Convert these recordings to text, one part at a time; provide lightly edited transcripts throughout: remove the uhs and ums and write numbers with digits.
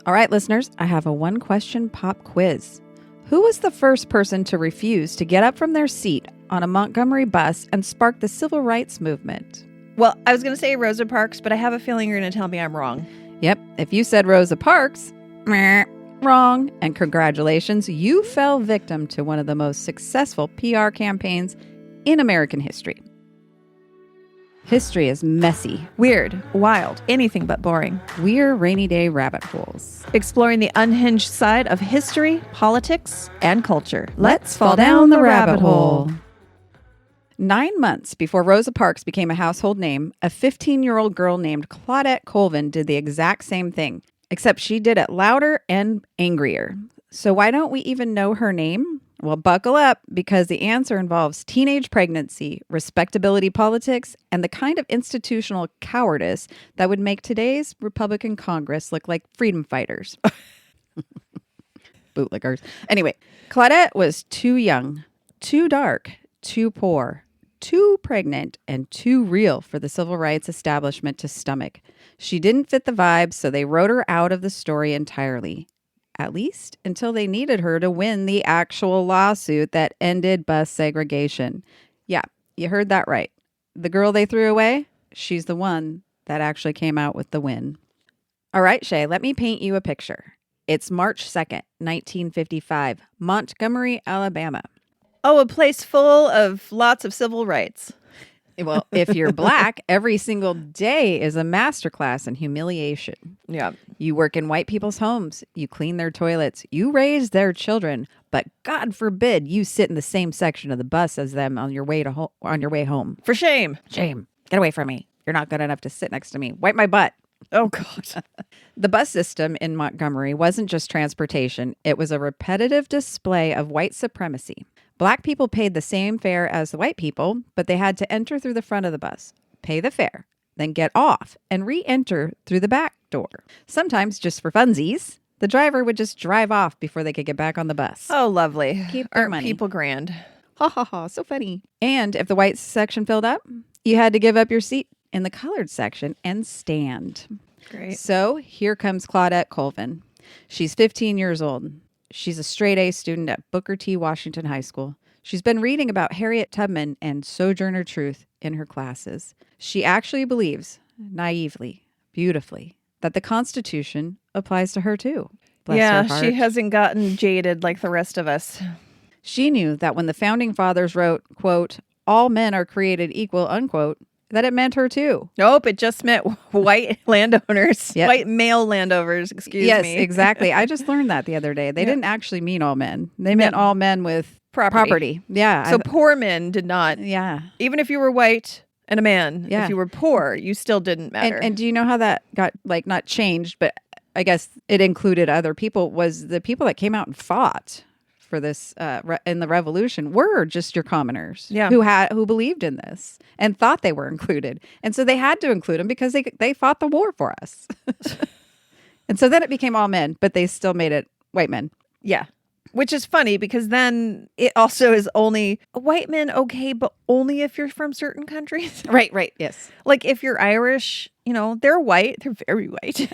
All right, listeners, I have a one-question pop quiz. Who was the first person to refuse to get up from their seat on a Montgomery bus and spark the civil rights movement? Well, I was going to say Rosa Parks, but I have a feeling you're going to tell me I'm wrong. Yep, if you said Rosa Parks, wrong. And congratulations, you fell victim to one of the most successful PR campaigns in American history. History is messy. Weird, wild, anything but boring. We're rainy day rabbit holes. Exploring the unhinged side of history, politics, and culture. Let's fall down the rabbit hole. 9 months before Rosa Parks became a household name, a 15-year-old girl named Claudette Colvin did the exact same thing, except she did it louder and angrier. So why don't we even know her name? Well, buckle up, because the answer involves teenage pregnancy, respectability politics, and the kind of institutional cowardice that would make today's Republican Congress look like freedom fighters. Bootlickers. Anyway, Claudette was too young, too dark, too poor, too pregnant, and too real for the civil rights establishment to stomach. She didn't fit the vibe, so they wrote her out of the story entirely. At least until they needed her to win the actual lawsuit that ended bus segregation. Yeah, you heard that right. The girl they threw away, she's the one that actually came out with the win. All right, Shay, let me paint you a picture. It's March 2nd, 1955, Montgomery, Alabama. Oh, a place full of lots of civil rights. Well, if you're black, every single day is a masterclass in humiliation. Yeah. You work in white people's homes. You clean their toilets. You raise their children. But God forbid you sit in the same section of the bus as them on your way home. For shame. Shame. Get away from me. You're not good enough to sit next to me. Wipe my butt. Oh, God. The bus system in Montgomery wasn't just transportation. It was a repetitive display of white supremacy. Black people paid the same fare as the white people, but they had to enter through the front of the bus, pay the fare, then get off and re-enter through the back door. Sometimes, just for funsies, the driver would just drive off before they could get back on the bus. Oh, lovely. Keep their Aren't money. people grand? Ha ha ha, so funny. And if the white section filled up, you had to give up your seat in the colored section and stand. Great. So here comes Claudette Colvin. She's 15 years old. She's a straight-A student at Booker T. Washington High School. She's been reading about Harriet Tubman and Sojourner Truth in her classes. She actually believes, naively, beautifully, that the Constitution applies to her too. Bless her heart. She hasn't gotten jaded like the rest of us. She knew that when the Founding Fathers wrote, quote, all men are created equal, unquote, that it meant her too. Nope, it just meant white landowners, Yep. white male landowners, excuse me. Yes, exactly. I just learned that the other day. They didn't actually mean all men. They meant all men with property. Yeah. So poor men did not. Yeah. Even if you were white and a man, Yeah. if you were poor, you still didn't matter. And do you know how that got, like, not changed, but I guess it included other people, was the people that came out and fought for this in the revolution were just your commoners who believed in this and thought they were included. And so they had to include them because they fought the war for us. And so then it became all men, but they still made it white men. Yeah. Which is funny because then it also is only white men, okay, but only if you're from certain countries. Right. Yes. Like if you're Irish, they're white. They're very white.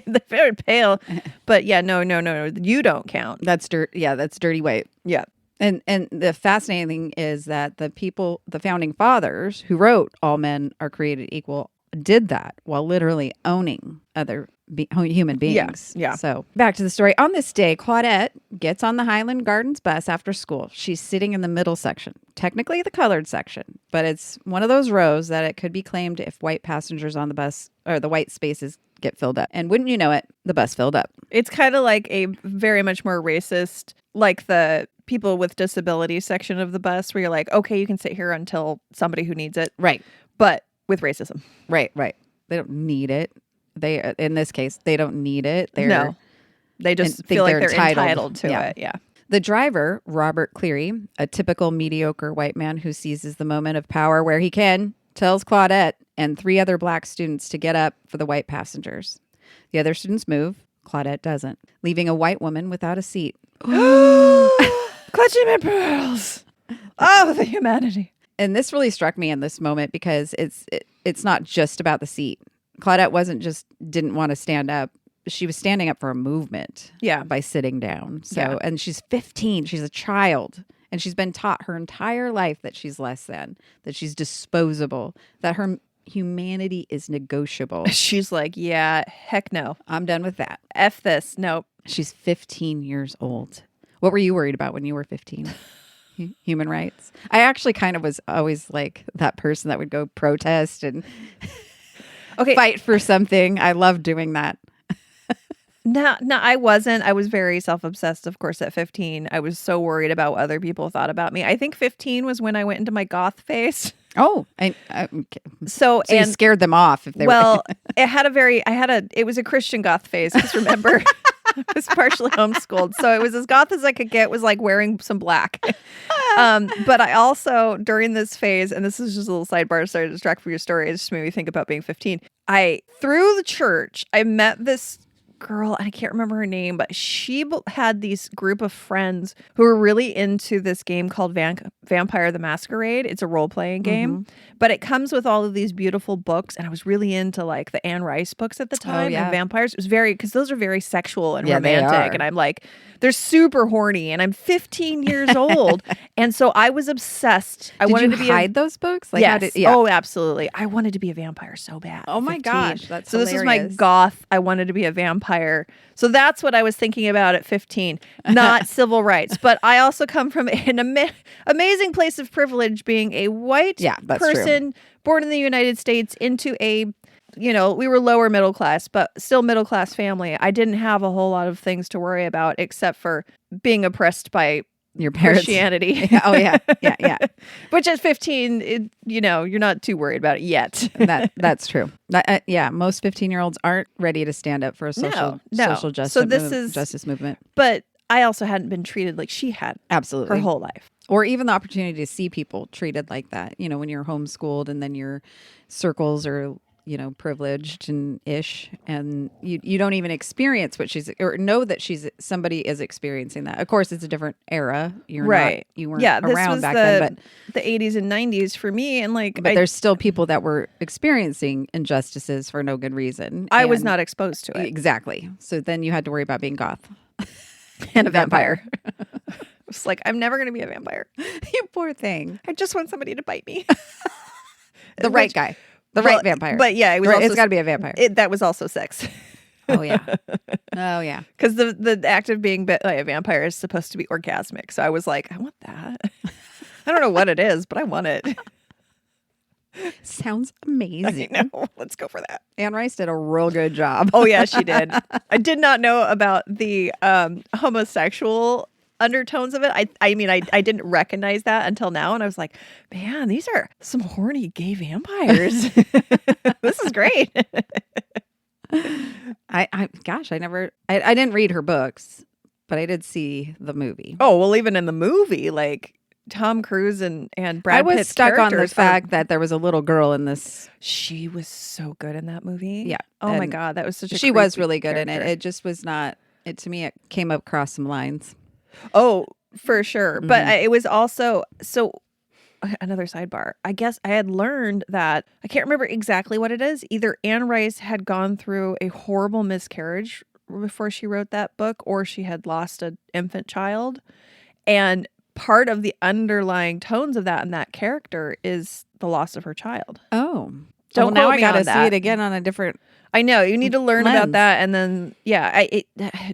They're very pale. But yeah, no. You don't count. That's dirt. Yeah, that's dirty white. Yeah. And the fascinating thing is that the founding fathers who wrote all men are created equal did that while literally owning other human beings. Yeah. So back to the story. On this day, Claudette gets on the Highland Gardens bus after school. She's sitting in the middle section, technically the colored section, but it's one of those rows that it could be claimed if white passengers on the bus or the white spaces get filled up. And wouldn't you know it, the bus filled up. It's kind of like a very much more racist, like the people with disabilities section of the bus where you're like, okay, you can sit here until somebody who needs it. Right. But with racism. Right. They don't need it. In this case, they don't need it. They just feel like they're entitled to it. Yeah. The driver, Robert Cleary, a typical mediocre white man who seizes the moment of power where he can, tells Claudette and 3 other black students to get up for the white passengers. The other students move. Claudette doesn't, leaving a white woman without a seat. Clutching my pearls. Oh, the humanity. And this really struck me in this moment because it's not just about the seat. Claudette didn't want to stand up. she was standing up for a movement Yeah. by sitting down. So, Yeah. and she's 15. She's a child. And she's been taught her entire life that she's less than, that she's disposable, that her humanity is negotiable. She's like, yeah, heck no. I'm done with that. F this. Nope. She's 15 years old. What were you worried about when you were 15? Human rights? I actually kind of was always like that person that would go protest and fight for something. I loved doing that. No, I wasn't. I was very self-obsessed, of course, at 15. I was so worried about what other people thought about me. I think 15 was when I went into my goth phase. Oh, okay. So you scared them off if they were. It was a Christian goth phase, because remember, I was partially homeschooled. So it was as goth as I could get, was like wearing some black. But I also, during this phase, and this is just a little sidebar, sorry to distract from your story, it just made me think about being 15. Through the church, I met this girl, and I can't remember her name, but she had these group of friends who were really into this game called Vampire the Masquerade. It's a role-playing game, but it comes with all of these beautiful books, and I was really into like the Anne Rice books at the time, and vampires. It was because those are very sexual and romantic, and I'm like, they're super horny, and I'm 15 years old, and so I was obsessed. I wanted to hide those books? Like, yes. Oh, absolutely. I wanted to be a vampire so bad. Oh my gosh, that's so hilarious. This is my goth. I wanted to be a vampire. So that's what I was thinking about at 15, not civil rights. But I also come from an amazing place of privilege, being a white person born in the United States into a, we were lower middle class, but still middle class family. I didn't have a whole lot of things to worry about except for being oppressed by your parents. Christianity. Oh, yeah. Which at 15, you're not too worried about it yet. That's true. Most 15-year-olds aren't ready to stand up for a social justice movement. But I also hadn't been treated like she had. Absolutely. Her whole life. Or even the opportunity to see people treated like that. When you're homeschooled and then your circles are privileged and ish, and you don't even experience what or know that somebody is experiencing that. Of course, it's a different era. You weren't around back then, but the 80s and 90s for me, and but there's still people that were experiencing injustices for no good reason. I was not exposed to it. Exactly. So then you had to worry about being goth and a vampire. It's like, I'm never going to be a vampire. You poor thing. I just want somebody to bite me. The right guy. The right vampire. But yeah, it's got to be a vampire. That was also sex. Oh, yeah. Oh, yeah. Because the act of being bit by a vampire is supposed to be orgasmic. So I was like, I want that. I don't know what it is, but I want it. Sounds amazing. I know. Let's go for that. Anne Rice did a real good job. Oh, yeah, she did. I did not know about the homosexual undertones of it. I mean, I didn't recognize that until now, and I was like, man, these are some horny gay vampires. This is great. I didn't read her books, but I did see the movie. Oh, well, even in the movie, like Tom Cruise and Brad Pitt's I was stuck on the fact that there was a little girl in this. She was so good in that movie. Yeah. Oh my God, that was such a She was really good character. in it. It just was not. To me, it came across some lines. Oh, for sure. But it was also, another sidebar. I guess I had learned that, I can't remember exactly what it is. Either Anne Rice had gone through a horrible miscarriage before she wrote that book, or she had lost an infant child. And part of the underlying tones of that and that character is the loss of her child. Oh. Don't now quote I me got to on see that. it again on a different. I know, you need to learn lens. about that, and then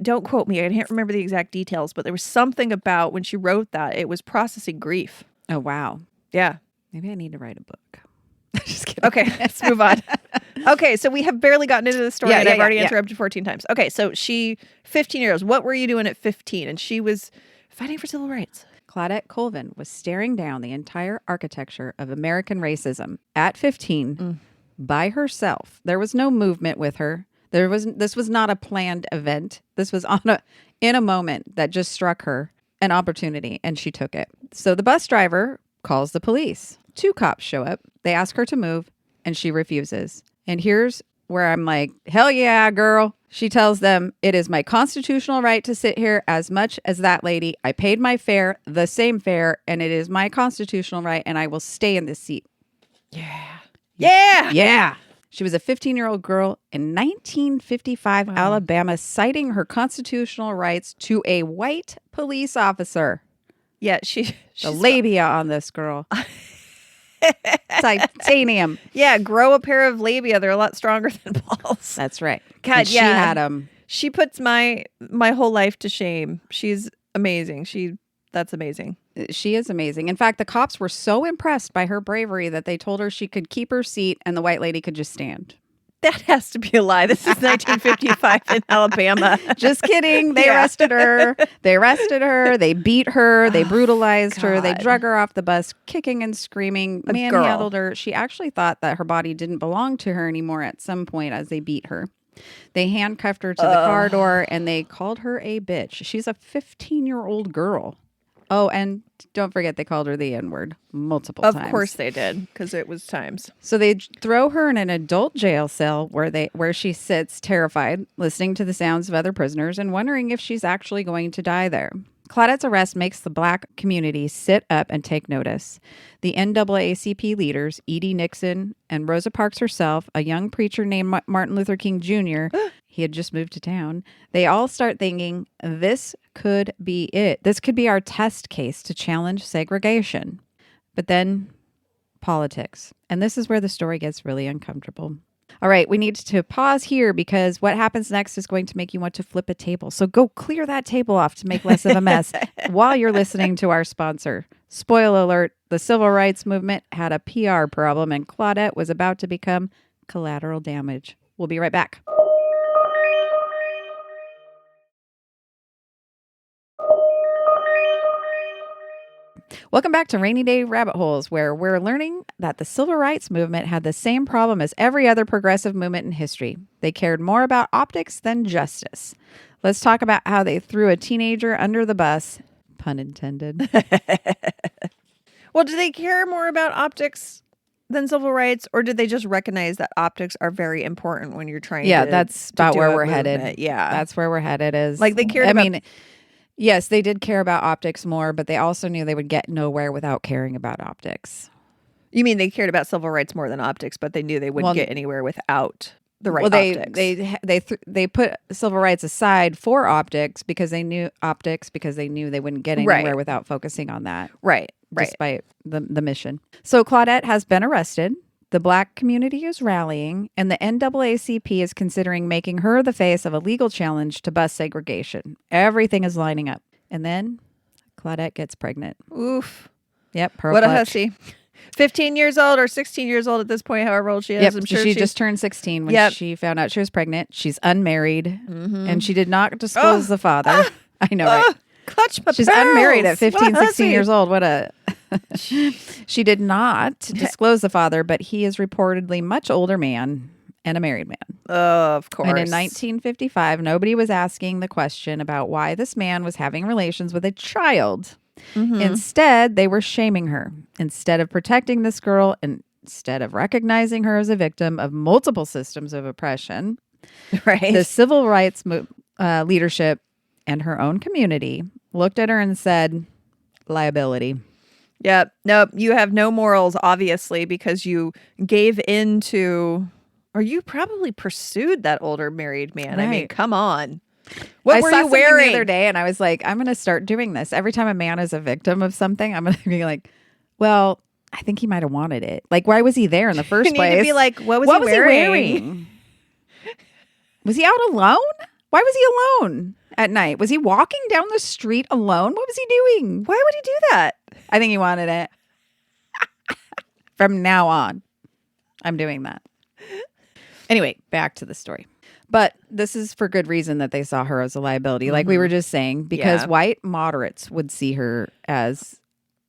don't quote me. I can't remember the exact details, but there was something about when she wrote that it was processing grief. Oh wow, yeah. Maybe I need to write a book. Just kidding. Okay, let's move on. Okay, so we have barely gotten into the story, and I've already interrupted 14 times. Okay, so 15 years old. What were you doing at 15? And she was fighting for civil rights. Claudette Colvin was staring down the entire architecture of American racism at 15. By herself. There was no movement with her. This was not a planned event. This was in a moment that just struck her, an opportunity, and she took it. So the bus driver calls the police. 2 cops show up. They ask her to move, and she refuses. And here's where I'm like, hell yeah, girl. She tells them, it is my constitutional right to sit here as much as that lady. I paid my fare, the same fare, and it is my constitutional right, and I will stay in this seat. Yeah. Yeah. Yeah. She was a 15-year-old girl in 1955 Alabama, citing her constitutional rights to a white police officer. Yeah, the labia on this girl. Titanium. Yeah, grow a pair of labia. They're a lot stronger than balls. That's right. God, and she had them. She puts my whole life to shame. She's amazing. That's amazing. She is amazing. In fact, the cops were so impressed by her bravery that they told her she could keep her seat and the white lady could just stand. That has to be a lie. This is 1955 in Alabama. Just kidding. They arrested her. They beat her. They brutalized her. They drug her off the bus, kicking and screaming. Manhandled her. She actually thought that her body didn't belong to her anymore at some point as they beat her. They handcuffed her to the car door and they called her a bitch. She's a 15-year-old girl. Oh, and don't forget they called her the N-word multiple times. Of course they did, because it was times. So they throw her in an adult jail cell where she sits terrified, listening to the sounds of other prisoners and wondering if she's actually going to die there. Claudette's arrest makes the Black community sit up and take notice. The NAACP leaders, Edie Nixon and Rosa Parks herself, a young preacher named Martin Luther King Jr., he had just moved to town, they all start thinking, this could be it. This could be our test case to challenge segregation. But then politics. And this is where the story gets really uncomfortable. All right, we need to pause here because what happens next is going to make you want to flip a table. So go clear that table off to make less of a mess while you're listening to our sponsor. Spoiler alert, the civil rights movement had a PR problem and Claudette was about to become collateral damage. We'll be right back. Welcome back to Rainy Day Rabbit Holes, where we're learning that the civil rights movement had the same problem as every other progressive movement in history. They cared more about optics than justice. Let's talk about how they threw a teenager under the bus, pun intended. Well, do they care more about optics than civil rights, or did they just recognize that optics are very important when you're trying to that's about where we're headed. Yeah. That's where we're headed is. Like they cared about... Yes, they did care about optics more, but they also knew they would get nowhere without caring about optics. You mean they cared about civil rights more than optics, but they knew they wouldn't get anywhere without the right optics. They put civil rights aside for optics because they knew they wouldn't get anywhere without focusing on that. Right. Despite the mission. So Claudette has been arrested. The Black community is rallying, and the NAACP is considering making her the face of a legal challenge to bus segregation. Everything is lining up. And then Claudette gets pregnant. Oof. Yep. What a hussy. 15 years old or 16 years old at this point, however old she is. Yep. I'm sure she just turned 16 when she found out she was pregnant. She's unmarried, and she did not disclose the father. I know, right? Clutch my She's pearls. unmarried at 15, 16 years old. What a... She did not disclose the father, but he is reportedly much older man and a married man. Of course. And in 1955, nobody was asking the question about why this man was having relations with a child. Mm-hmm. Instead, they were shaming her. Instead of protecting this girl, and instead of recognizing her as a victim of multiple systems of oppression, the civil rights leadership and her own community looked at her and said, liability. Yep. Nope. You have no morals, obviously, because you gave in to, or you probably pursued that older married man. Right. I mean, come on. What were you you wearing the other day? And I was like, I'm going to start doing this. Every time a man is a victim of something, I'm going to be like, well, I think he might have wanted it. Like, why was he there in the first place? You need to be like, what was he wearing? Was he out alone? Why was he alone at night? Was he walking down the street alone? What was he doing? Why would he do that? I think he wanted it. From now on, I'm doing that. Anyway, back to the story. But this is for good reason that they saw her as a liability, like we were just saying, because white moderates would see her as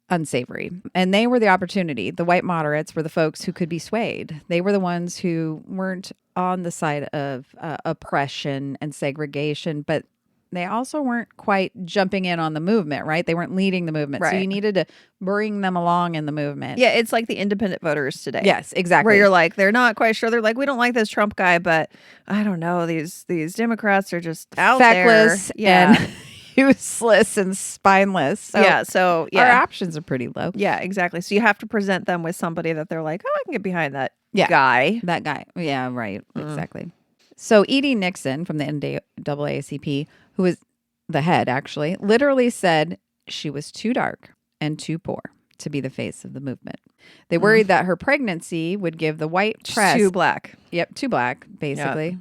unsavory. And they were the opportunity. The white moderates were the folks who could be swayed. They were the ones who weren't on the side of oppression and segregation, but they also weren't quite jumping in on the movement, right? They weren't leading the movement. Right. So you needed to bring them along in the movement. Yeah, it's like the independent voters today. Yes, exactly. Where you're like, they're not quite sure. They're like, we don't like this Trump guy, but I don't know. These Democrats are just out feckless there. Yeah. and useless and spineless. So our options are pretty low. Yeah, exactly. So you have to present them with somebody that they're like, oh, I can get behind that Yeah. guy. That guy. Yeah, right. Exactly. So Edie Nixon from the NAACP, who was the head actually, literally said she was too dark and too poor to be the face of the movement. They worried that her pregnancy would give the white press too black. Yep, too black, basically.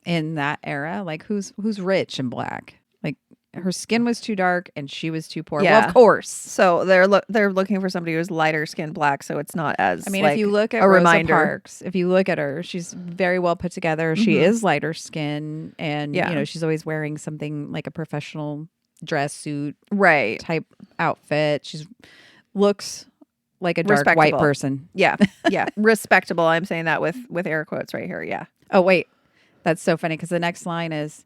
In that era, like who's rich and black? Like her skin was too dark and she was too poor. Yeah. Well, of course. So they're looking for somebody who's lighter skinned black, so it's not as. I mean, like, if you look at Rosa Parks, if you look at her, she's very well put together. She is lighter skin, and you know she's always wearing something like a professional dress suit, type outfit. She's looks like a dark white person. Yeah, yeah, respectable. I'm saying that with air quotes right here. Yeah. Oh wait, that's so funny because the next line is,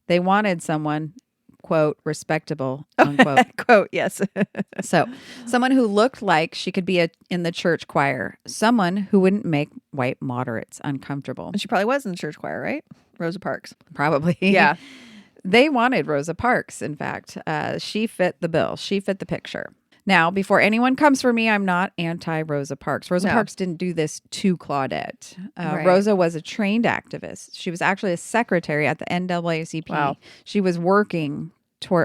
they wanted someone, quote, respectable, unquote. Quote, yes. So someone who looked like she could be in the church choir, someone who wouldn't make white moderates uncomfortable. And she probably was in the church choir, right? Rosa Parks. Probably. Yeah. They wanted Rosa Parks, in fact. She fit the bill. She fit the picture. Now, before anyone comes for me, I'm not anti-Rosa Parks. Rosa Parks didn't do this to Claudette. Rosa was a trained activist. She was actually a secretary at the NAACP. Wow. She was working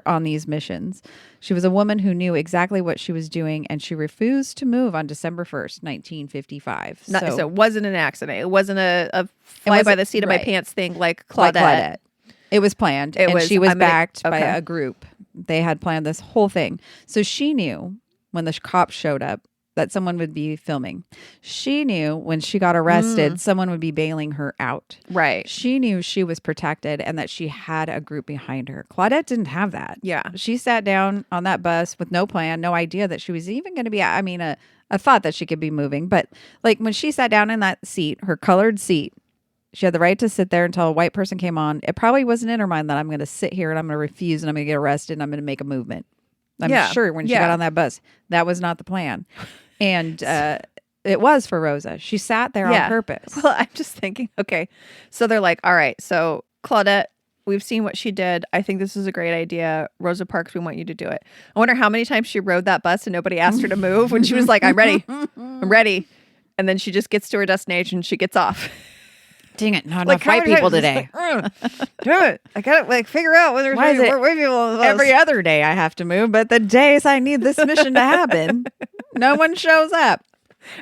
on these missions. She was a woman who knew exactly what she was doing, and she refused to move on December 1st, 1955. So it wasn't an accident. It wasn't a fly by the seat of my pants thing like Claudette. It was planned, she was backed by a group. They had planned this whole thing. So she knew when the cops showed up that someone would be filming. She knew when she got arrested, someone would be bailing her out. Right. She knew she was protected and that she had a group behind her. Claudette didn't have that. Yeah. She sat down on that bus with no plan, no idea that she was even going to be, a thought that she could be moving. But like when she sat down in that seat, her colored seat, she had the right to sit there until a white person came on. It probably wasn't in her mind that I'm going to sit here and I'm going to refuse and I'm going to get arrested and I'm going to make a movement. I'm sure when she got on that bus, that was not the plan. And it was for Rosa. She sat there on purpose. Well, I'm just thinking, okay, so they're like, all right, so Claudette, we've seen what she did. I think this is a great idea. Rosa Parks, we want you to do it. I wonder how many times she rode that bus and nobody asked her to move when she was like, I'm ready. I'm ready. And then she just gets to her destination and she gets off. Dang it, not enough white people today. Damn it. I gotta figure out when there's more white people on the bus. Every other day I have to move, but the days I need this mission to happen, no one shows up.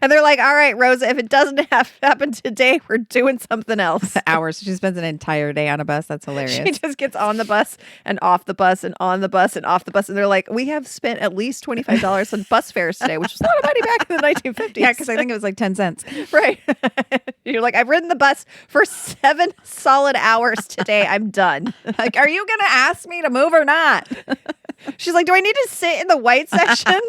And they're like, all right, Rosa, if it doesn't happen today, we're doing something else. Hours. She spends an entire day on a bus. That's hilarious. She just gets on the bus and off the bus and on the bus and off the bus. And they're like, we have spent at least $25 on bus fares today, which was a lot of money back in the 1950s. Yeah, because I think it was like 10 cents. Right. You're like, I've ridden the bus for 7 solid hours today. I'm done. Like, are you going to ask me to move or not? She's like, do I need to sit in the white section?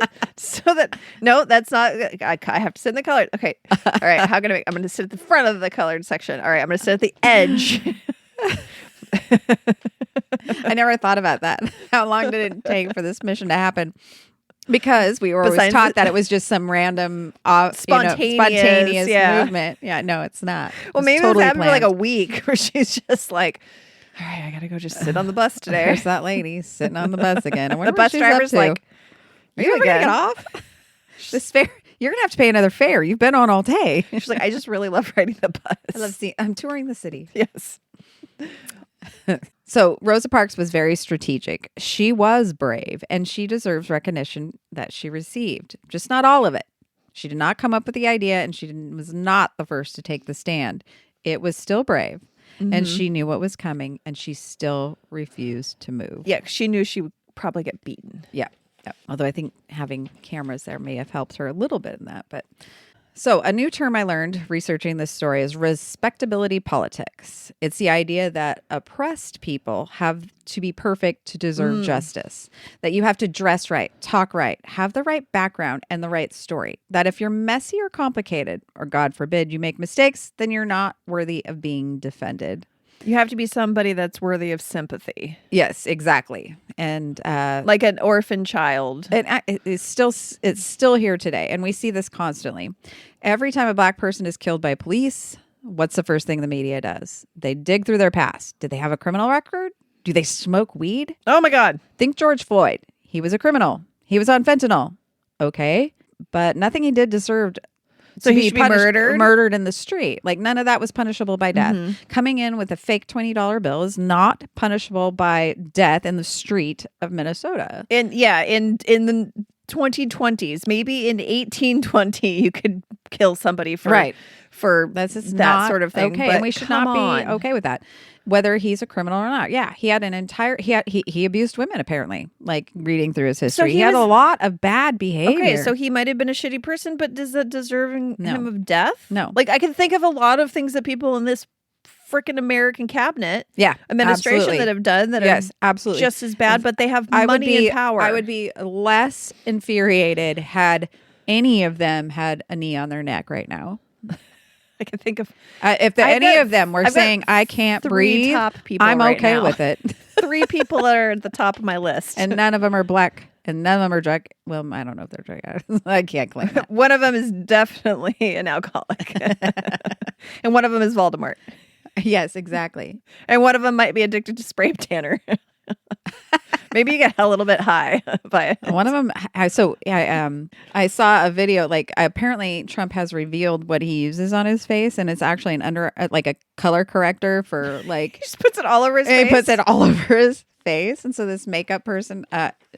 No, that's not, I have to sit in the colored. Okay. All right. I'm going to sit at the front of the colored section. All right. I'm going to sit at the edge. I never thought about that. How long did it take for this mission to happen? Because we were always taught that it was just some random spontaneous movement. Yeah, no, it's not. Well, maybe totally it happened for like a week where she's just like, all right, I got to go just sit on the bus today. There's that lady sitting on the bus again. I wonder the bus driver's like, are you ever going to get off? This fare, you're going to have to pay another fare. You've been on all day. She's like, I just really love riding the bus. I'm touring the city. Yes. So Rosa Parks was very strategic. She was brave, and she deserves recognition that she received. Just not all of it. She did not come up with the idea, and she was not the first to take the stand. It was still brave, and she knew what was coming, and she still refused to move. Yeah, she knew she would probably get beaten. Yeah. Although I think having cameras there may have helped her a little bit in that. But so a new term I learned researching this story is respectability politics. It's the idea that oppressed people have to be perfect to deserve justice, that you have to dress right, talk right, have the right background and the right story, that if you're messy or complicated, or God forbid you make mistakes, then you're not worthy of being defended. You have to be somebody that's worthy of sympathy. Yes, exactly. And like an orphan child. It's still here today. And we see this constantly. Every time a black person is killed by police, what's the first thing the media does? They dig through their past. Did they have a criminal record? Do they smoke weed? Oh my God. Think George Floyd. He was a criminal. He was on fentanyl. Okay. But nothing he did deserved So he should be murdered? in the street. Like none of that was punishable by death. Coming in with a fake $20 bill is not punishable by death in the street of Minnesota. In the 2020s, maybe in 1820, you could kill somebody for That's just that not sort of thing. Okay, but and we should not be okay with that. Whether he's a criminal or not. Yeah, he had an entire he abused women apparently. Like reading through his history, he had a lot of bad behavior. Okay, so he might have been a shitty person, but does that deserve him of death? No. Like I can think of a lot of things that people in this freaking American cabinet, administration absolutely. that have done that are absolutely just as bad, but they have money and power. I would be less infuriated had any of them had a knee on their neck right now. I can think of if any of them were saying I can't breathe, top people I'm right okay now. with it. 3 people that are at the top of my list, and none of them are black, and none of them are drug. Well, I don't know if they're drug addicts. I can't claim that. One of them is definitely an alcoholic, and one of them is Voldemort. Yes, exactly. And one of them might be addicted to spray tanner. Maybe you get a little bit high by it. One of them. I saw a video. Like apparently Trump has revealed what he uses on his face, and it's actually like a color corrector for like. He just puts it all over his face. He puts it all over his face, and so this makeup person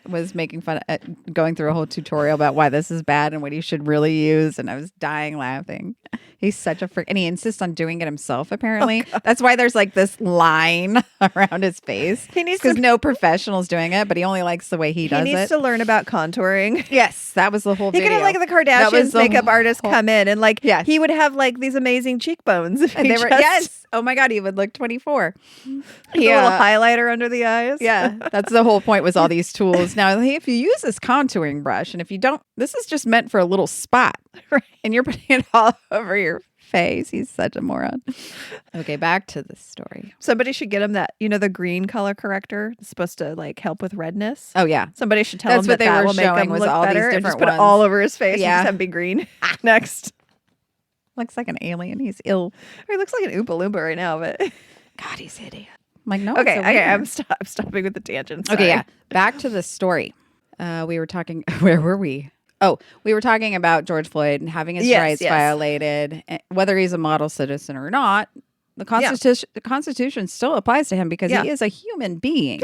was making fun of going through a whole tutorial about why this is bad and what he should really use, and I was dying laughing. He's such a freak, and he insists on doing it himself. Apparently, that's why there's like this line around his face. He needs because no professional's doing it, but he only likes the way he does it. He needs to learn about contouring. Yes, that was the whole video. He could have like the Kardashians makeup artist come in and like he would have like these amazing cheekbones. If and they were oh my God, he would look 24. He a little highlighter under the eyes. Yeah, that's the whole point. Was all these tools. Now, if you use this contouring brush, and if you don't, this is just meant for a little spot, and you're putting it all over your face. He's such a moron. Okay, back to the story. Somebody should get him that, the green color corrector. It's supposed to like help with redness. Oh yeah, somebody should tell him that they were showing was all better. These different just put it all over his face. Yeah, and just have be green. Next, looks like an alien. He's ill. Or he looks like an Oompa Loompa right now, but God, he's hideous. I'm like, no. Okay, I'm stopping with the tangents. Okay, yeah. Back to the story. We were talking. Where were we? Oh, we were talking about George Floyd and having his rights violated, whether he's a model citizen or not. The Constitution still applies to him because he is a human being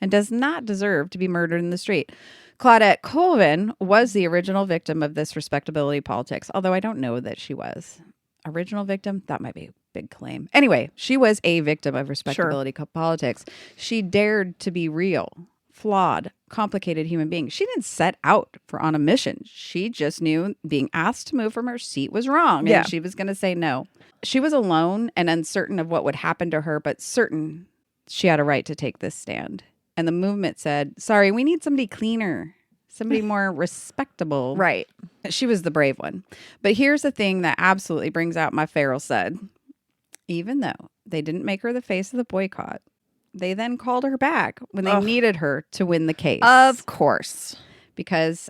and does not deserve to be murdered in the street. Claudette Colvin was the original victim of this respectability politics, although I don't know that she was. Original victim? That might be a big claim. Anyway, she was a victim of respectability politics. She dared to be real, flawed, complicated human being. She didn't set out on a mission. She just knew being asked to move from her seat was wrong, and she was going to say no. She was alone and uncertain of what would happen to her, but certain she had a right to take this stand. And the movement said, sorry, we need somebody cleaner, somebody more respectable. Right. She was the brave one. But here's the thing that absolutely brings out my feral side. Even though they didn't make her the face of the boycott, they then called her back when they needed her to win the case. Of course. Because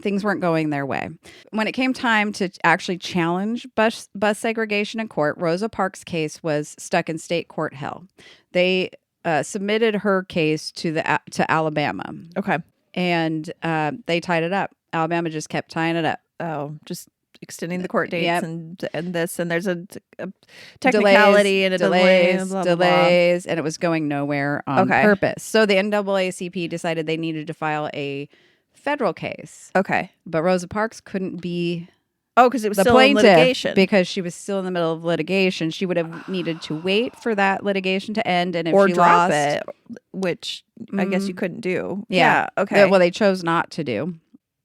things weren't going their way. When it came time to actually challenge bus segregation in court, Rosa Parks' case was stuck in state court hell. They submitted her case to Alabama. Okay. And they tied it up. Alabama just kept tying it up. Oh, just extending the court dates and this, and there's a technicality and a delays, blah, blah, blah. And it was going nowhere on purpose. So the NAACP decided they needed to file a federal case. Okay. But Rosa Parks couldn't be because it was still in litigation. Because she was still in the middle of litigation. She would have needed to wait for that litigation to end, and if or she drop lost it, which I guess you couldn't do. Yeah. Okay. Well, they chose not to do.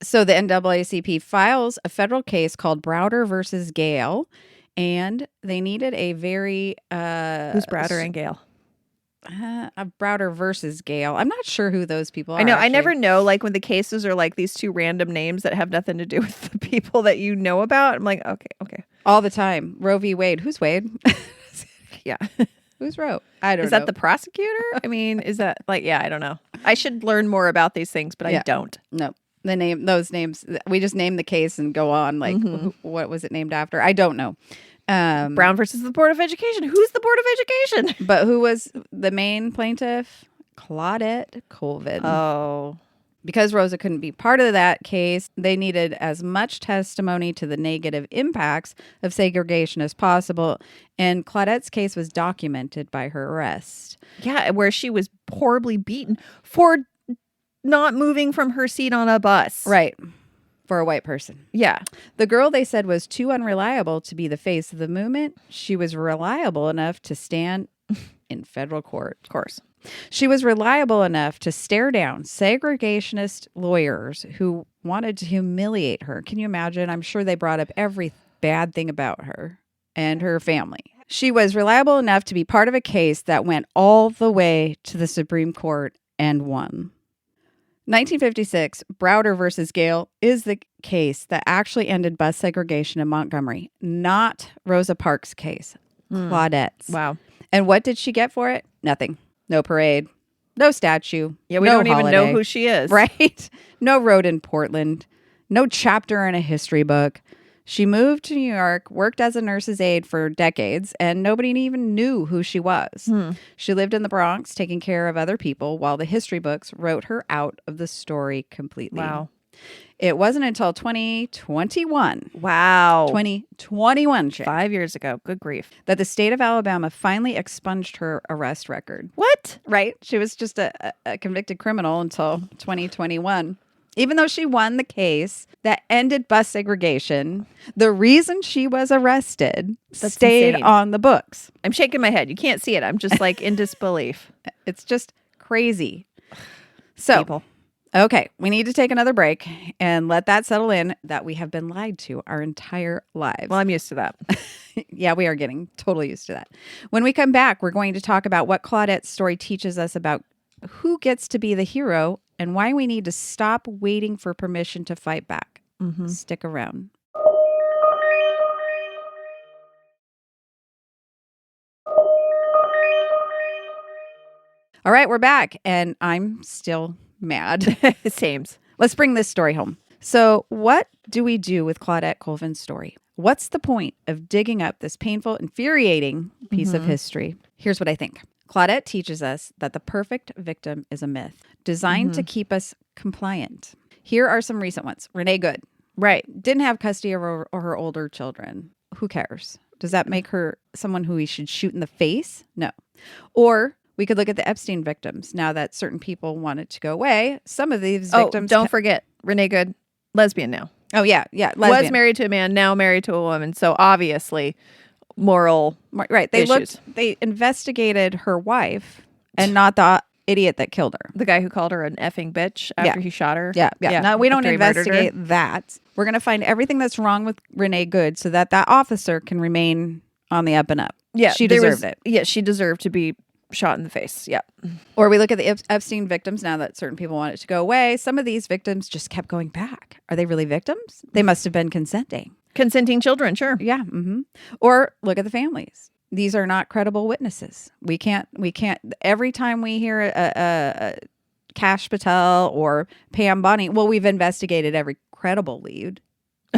So the NAACP files a federal case called Browder versus Gayle, and they needed a very who's Browder and Gayle? Browder versus Gayle. I'm not sure who those people are. I know. Actually. I never know, like when the cases are like these two random names that have nothing to do with the people that you know about. I'm like, okay. All the time. Roe v. Wade. Who's Wade? Yeah. Who's Roe? I don't know. Is that the prosecutor? I mean, is that like, I don't know. I should learn more about these things, but I don't. No. Those names, we just name the case and go on. Like, what was it named after? I don't know. Brown versus the Board of Education. Who's the Board of Education? But who was the main plaintiff? Claudette Colvin. Oh. Because Rosa couldn't be part of that case, they needed as much testimony to the negative impacts of segregation as possible. And Claudette's case was documented by her arrest. Yeah, where she was horribly beaten for not moving from her seat on a bus. Right. For a white person. Yeah. The girl, they said, was too unreliable to be the face of the movement. She was reliable enough to stand in federal court. Of course. She was reliable enough to stare down segregationist lawyers who wanted to humiliate her. Can you imagine? I'm sure they brought up every bad thing about her and her family. She was reliable enough to be part of a case that went all the way to the Supreme Court and won. 1956, Browder versus Gayle is the case that actually ended bus segregation in Montgomery, not Rosa Parks' case, Claudette's. Wow. And what did she get for it? Nothing. No parade, no statue. Yeah, we no don't holiday, even know who she is. Right? No road in Portland, no chapter in a history book. She moved to New York, worked as a nurse's aide for decades, and nobody even knew who she was. She lived in the Bronx, taking care of other people, while the history books wrote her out of the story completely. Wow. It wasn't until 2021. Wow. 2021, Shay, 5 years ago. Good grief. that the state of Alabama finally expunged her arrest record. What? Right? She was just a convicted criminal until 2021. Even though she won the case that ended bus segregation, the reason she was arrested stayed insane. on the books. I'm shaking my head. You can't see it. I'm just like in disbelief. It's just crazy. So, People. okay, we need to take another break and let that settle in that we have been lied to our entire lives. Well, I'm used to that. Yeah, we are getting totally used to that. When we come back, we're going to talk about what Claudette's story teaches us about who gets to be the hero and why we need to stop waiting for permission to fight back. Stick around. All right, we're back, and I'm still mad. Sames. Let's bring this story home. So what do we do with Claudette Colvin's story? What's the point of digging up this painful, infuriating piece of history? Here's what I think. Claudette teaches us that the perfect victim is a myth designed to keep us compliant. Here are some recent ones. Renee Good. Right. Didn't have custody of her older children. Who cares? Does that make her someone who we should shoot in the face? No. Or we could look at the Epstein victims. Now that certain people wanted to go away, some of these victims... don't forget, Renee Good, lesbian now. Oh, yeah. Was married to a man, now married to a woman. So obviously, moral Right. issues. They investigated her wife and not the idiot that killed her. The guy who called her an effing bitch after he shot her. Yeah. No, we don't after he murdered her. investigate that. We're going to find everything that's wrong with Renee Good so that officer can remain on the up and up. Yeah. She deserved it. Yeah, she deserved to be shot in the face. Yep. Or we look at the Epstein victims now that certain people want it to go away. Some of these victims just kept going back. Are they really victims? They must have been consenting. Consenting children, sure. Yeah. Or look at the families. These are not credible witnesses. We can't, every time we hear a Kash Patel or Pam Bondi, well, we've investigated every credible lead.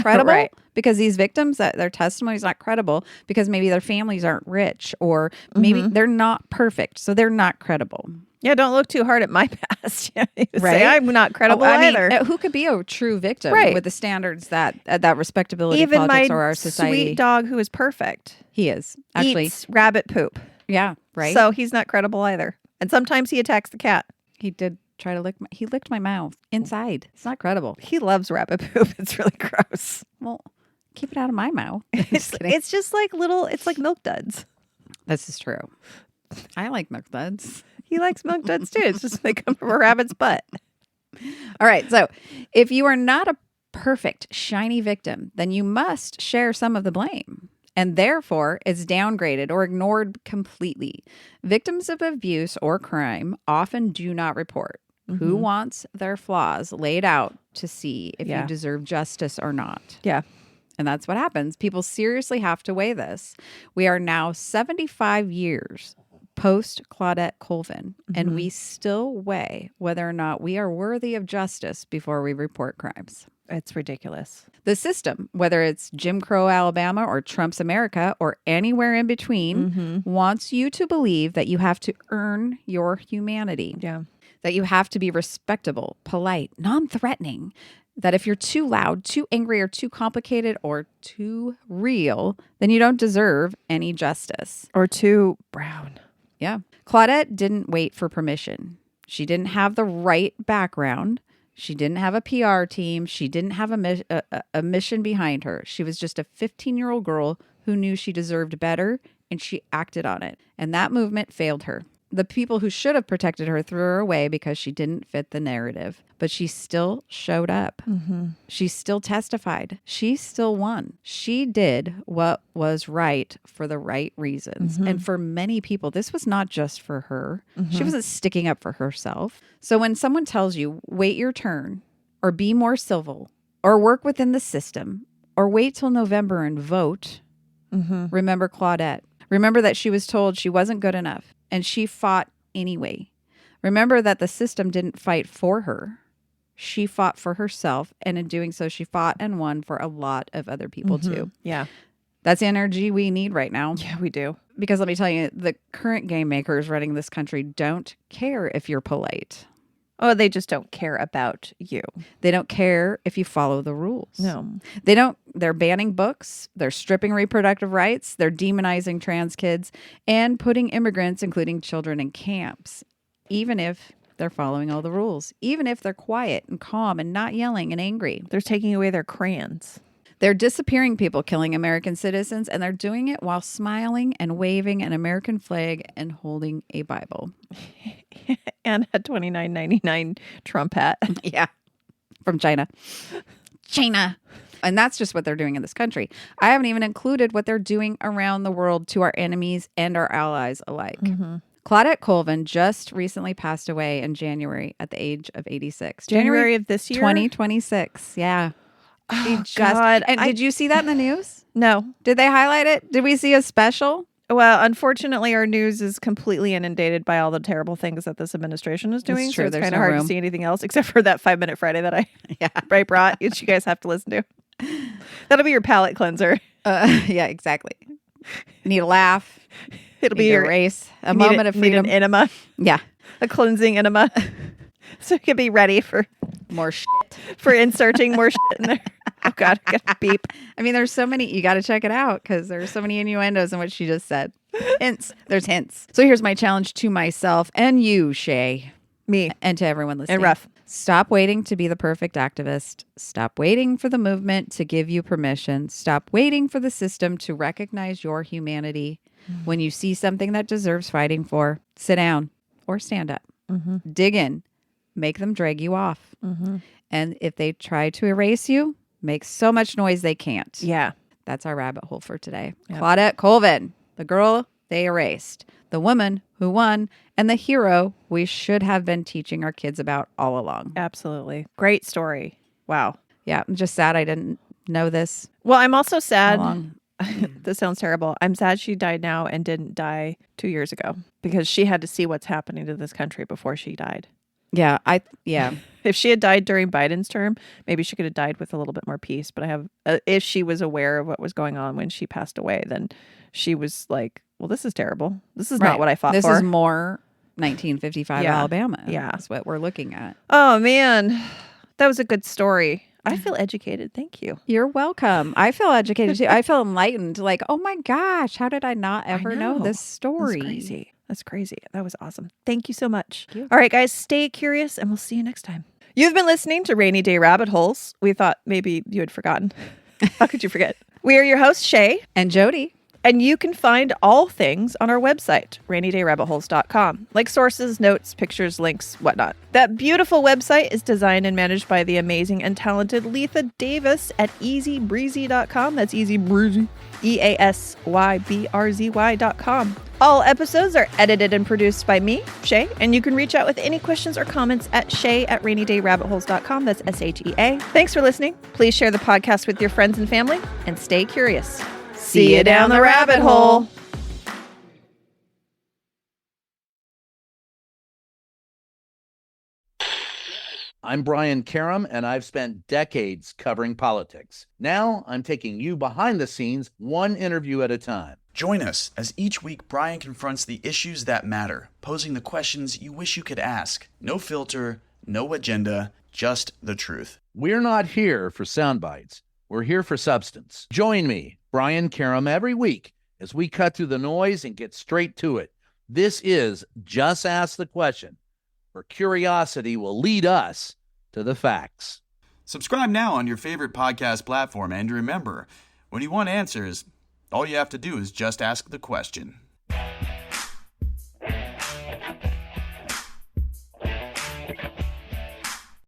Credible? Right. Because these victims, their testimony is not credible because maybe their families aren't rich or maybe they're not perfect. So they're not credible. Yeah, don't look too hard at my past. Right? Say I'm not credible either. Who could be a true victim with the standards that respectability even politics my or our society? sweet dog who is perfect. He is actually eats rabbit poop. Yeah, right. So he's not credible either. And sometimes he attacks the cat. He did try to he licked my mouth inside. It's not credible. He loves rabbit poop. It's really gross. Well, keep it out of my mouth. It's just like it's like milk duds. This is true. I like milk duds. He likes milk duds too. It's just they come from a rabbit's butt. All right. So if you are not a perfect, shiny victim, then you must share some of the blame. And therefore, it's downgraded or ignored completely. Victims of abuse or crime often do not report. Who wants their flaws laid out to see if you deserve justice or not? Yeah. And that's what happens. People seriously have to weigh this. We are now 75 years post Claudette Colvin, and we still weigh whether or not we are worthy of justice before we report crimes. It's ridiculous. The system, whether it's Jim Crow Alabama or Trump's America or anywhere in between, wants you to believe that you have to earn your humanity. Yeah. That you have to be respectable, polite, non-threatening. That if you're too loud, too angry, or too complicated, or too real, then you don't deserve any justice. Or too brown. Yeah. Claudette didn't wait for permission. She didn't have the right background. She didn't have a PR team. She didn't have a mission behind her. She was just a 15-year-old girl who knew she deserved better, and she acted on it. And that movement failed her. The people who should have protected her threw her away because she didn't fit the narrative. But she still showed up. She still testified. She still won. She did what was right for the right reasons. And for many people, this was not just for her. She wasn't sticking up for herself. So when someone tells you, wait your turn, or be more civil, or work within the system, or wait till November and vote, remember Claudette. Remember that she was told she wasn't good enough. And she fought anyway. Remember that the system didn't fight for her. She fought for herself. And in doing so, she fought and won for a lot of other people too. Yeah. That's the energy we need right now. Yeah, we do. Because let me tell you, the current game makers running this country don't care if you're polite. Oh, they just don't care about you. They don't care if you follow the rules. No. They don't. They're banning books. They're stripping reproductive rights. They're demonizing trans kids and putting immigrants, including children, in camps, even if they're following all the rules, even if they're quiet and calm and not yelling and angry. They're taking away their crayons. They're disappearing people, killing American citizens, and they're doing it while smiling and waving an American flag and holding a Bible. And a $29.99 Trump hat. Yeah. From China. China. And that's just what they're doing in this country. I haven't even included what they're doing around the world to our enemies and our allies alike. Claudette Colvin just recently passed away in January at the age of 86. January of this year? 2026. Yeah. Oh, God. And did you see that in the news? No. Did they highlight it? Did we see a special? Well, unfortunately, our news is completely inundated by all the terrible things that this administration is doing. That's true. So it's There's kind of no hard room. to see anything else except for that 5 Minute Friday that I brought, which you guys have to listen to. That'll be your palate cleanser. Yeah, exactly. Need a laugh. It'll be Need your a race. A moment of freedom. Need an enema. Yeah. A cleansing enema. So you can be ready for More shit. for inserting more shit in there. Oh, God. I gotta beep. I mean, there's so many. You got to check it out because there's so many innuendos in what she just said. Hints. There's hints. So here's my challenge to myself and you, Shay. Me. And to everyone listening. And Ruff. Stop waiting to be the perfect activist. Stop waiting for the movement to give you permission. Stop waiting for the system to recognize your humanity. When you see something that deserves fighting for, sit down or stand up. Dig in. Make them drag you off. And if they try to erase you, make so much noise they can't. Yeah. That's our rabbit hole for today. Yep. Claudette Colvin, the girl they erased, the woman who won, and the hero we should have been teaching our kids about all along. Absolutely. Great story. Wow. Yeah, I'm just sad I didn't know this. Well, I'm also How sad. long? This sounds terrible. I'm sad she died now and didn't die 2 years ago because she had to see what's happening to this country before she died. Yeah, If she had died during Biden's term, maybe she could have died with a little bit more peace. But I have, if she was aware of what was going on when she passed away, then she was like, well, this is terrible. This is not what I fought this for. This is more 1955 Yeah. Alabama. Yeah. That's what we're looking at. Oh, man. That was a good story. I feel educated. Thank you. You're welcome. I feel educated too. I feel enlightened. Like, oh my gosh, how did I not ever know this story? That's crazy. That's crazy. That was awesome. Thank you so much. Thank you. All right, guys, stay curious and we'll see you next time. You've been listening to Rainy Day Rabbit Holes. We thought maybe you had forgotten. How could you forget? We are your hosts, Shay. And Jody. And you can find all things on our website, rainydayrabbitholes.com, like sources, notes, pictures, links, whatnot. That beautiful website is designed and managed by the amazing and talented Letha Davis at easybreezy.com. That's easy breezy. EASYBRZY.com. All episodes are edited and produced by me, Shay, and you can reach out with any questions or comments at shay@rainydayrabbitholes.com. That's SHEA. Thanks for listening. Please share the podcast with your friends and family and stay curious. See you down the rabbit hole. I'm Brian Karam, and I've spent decades covering politics. Now I'm taking you behind the scenes, one interview at a time. Join us as each week Brian confronts the issues that matter, posing the questions you wish you could ask. No filter, no agenda, just the truth. We're not here for sound bites. We're here for substance. Join me, Brian Karam, every week as we cut through the noise and get straight to it. This is Just Ask the Question, where curiosity will lead us to the facts. Subscribe now on your favorite podcast platform, and remember, when you want answers, all you have to do is just ask the question.